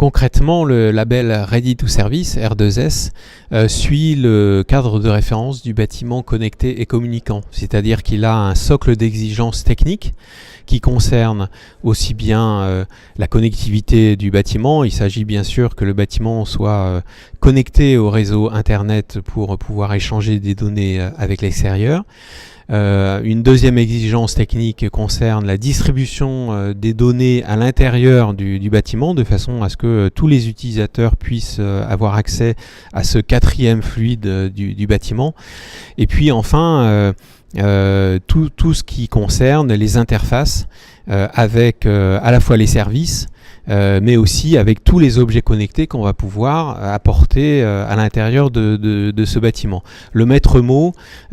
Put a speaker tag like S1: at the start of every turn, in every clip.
S1: concrètement, le label Ready to Service, R2S, suit le cadre de référence du bâtiment connecté et communicant. C'est-à-dire qu'il a un socle d'exigences techniques qui concerne aussi bien la connectivité du bâtiment. Il s'agit bien sûr que le bâtiment soit connecté au réseau Internet pour pouvoir échanger des données avec l'extérieur. Une deuxième exigence technique concerne la distribution des données à l'intérieur du bâtiment, de façon à ce que tous les utilisateurs puissent avoir accès à ce quatrième fluide du bâtiment. Et puis enfin, tout ce qui concerne les interfaces avec à la fois les services, mais aussi avec tous les objets connectés qu'on va pouvoir apporter à l'intérieur de ce bâtiment. Le maître mot,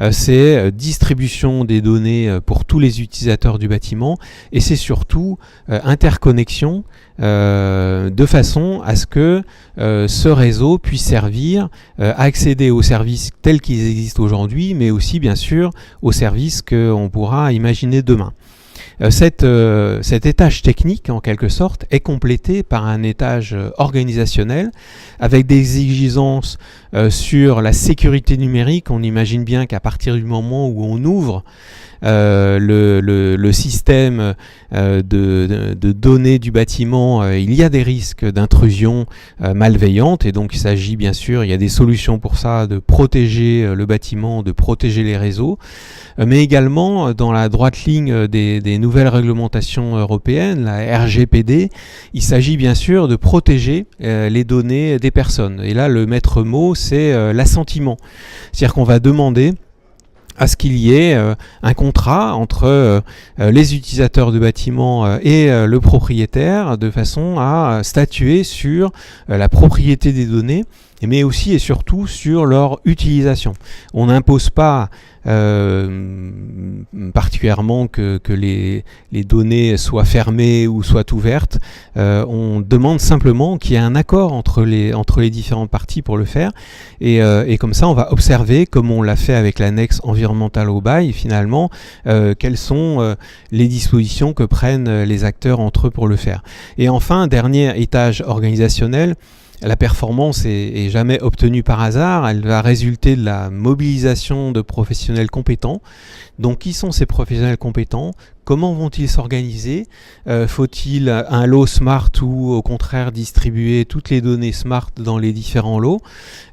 S1: c'est distribution des données pour tous les utilisateurs du bâtiment, et c'est surtout interconnexion de façon à ce que ce réseau puisse servir à accéder aux services tels qu'ils existent aujourd'hui, mais aussi bien sûr aux services qu'on pourra imaginer demain. Cet étage technique, en quelque sorte, est complété par un étage organisationnel avec des exigences sur la sécurité numérique. On imagine bien qu'à partir du moment où on ouvre le système de données du bâtiment, il y a des risques d'intrusion malveillante, et donc il s'agit bien sûr, il y a des solutions pour ça, de protéger le bâtiment, de protéger les réseaux, mais également dans la droite ligne des nouvelles réglementations européennes, la RGPD, il s'agit bien sûr de protéger les données des personnes. Et là, le maître mot, c'est l'assentiment. C'est-à-dire qu'on va demander à ce qu'il y ait un contrat entre les utilisateurs de bâtiments et le propriétaire, de façon à statuer sur la propriété des données, mais aussi et surtout sur leur utilisation. On n'impose pas particulièrement que les données soient fermées ou soient ouvertes. On demande simplement qu'il y ait un accord entre les différentes parties pour le faire, et comme ça on va observer, comme on l'a fait avec l'annexe environnementale au bail, finalement quelles sont les dispositions que prennent les acteurs entre eux pour le faire. Et enfin, dernier étage organisationnel, la performance est jamais obtenue par hasard, elle va résulter de la mobilisation de professionnels compétents. Donc qui sont ces professionnels compétents? Comment vont-ils s'organiser? Faut-il un lot smart ou au contraire distribuer toutes les données smart dans les différents lots?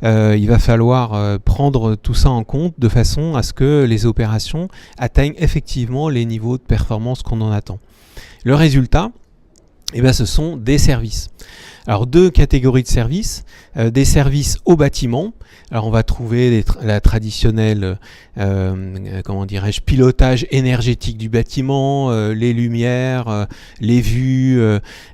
S1: Il va falloir prendre tout ça en compte de façon à ce que les opérations atteignent effectivement les niveaux de performance qu'on en attend. Le résultat, ce sont des services. Alors, deux catégories de services. Des services au bâtiment. Alors on va trouver la traditionnelle pilotage énergétique du bâtiment, les lumières, les vues,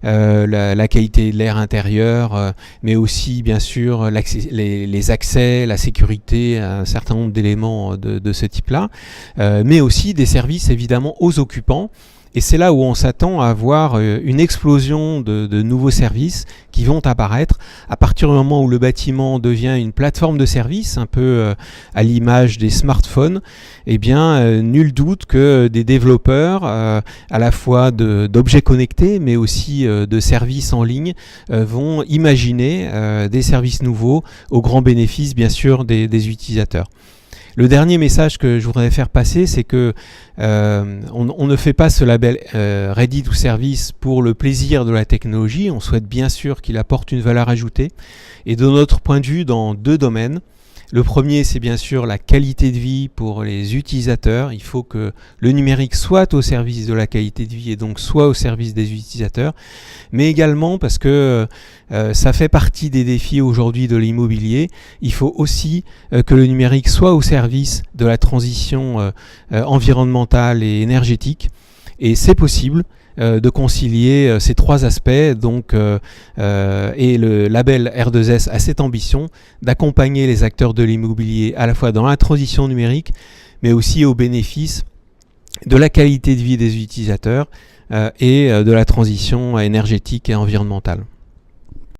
S1: la qualité de l'air intérieur, mais aussi bien sûr les accès, la sécurité, un certain nombre d'éléments de ce type-là, mais aussi des services évidemment aux occupants. Et c'est là où on s'attend à avoir une explosion de nouveaux services qui vont apparaître à partir du moment où le bâtiment devient une plateforme de services, un peu à l'image des smartphones. Eh bien, nul doute que des développeurs, à la fois d'objets connectés, mais aussi de services en ligne, vont imaginer des services nouveaux au grand bénéfice, bien sûr, des utilisateurs. Le dernier message que je voudrais faire passer, c'est que on ne fait pas ce label Ready to Service pour le plaisir de la technologie. On souhaite bien sûr qu'il apporte une valeur ajoutée. Et de notre point de vue, dans deux domaines. Le premier, c'est bien sûr la qualité de vie pour les utilisateurs. Il faut que le numérique soit au service de la qualité de vie et donc soit au service des utilisateurs. Mais également parce que ça fait partie des défis aujourd'hui de l'immobilier. Il faut aussi que le numérique soit au service de la transition environnementale et énergétique. Et c'est possible de concilier ces trois aspects, donc, et le label R2S a cette ambition d'accompagner les acteurs de l'immobilier à la fois dans la transition numérique, mais aussi au bénéfice de la qualité de vie des utilisateurs et de la transition énergétique et environnementale.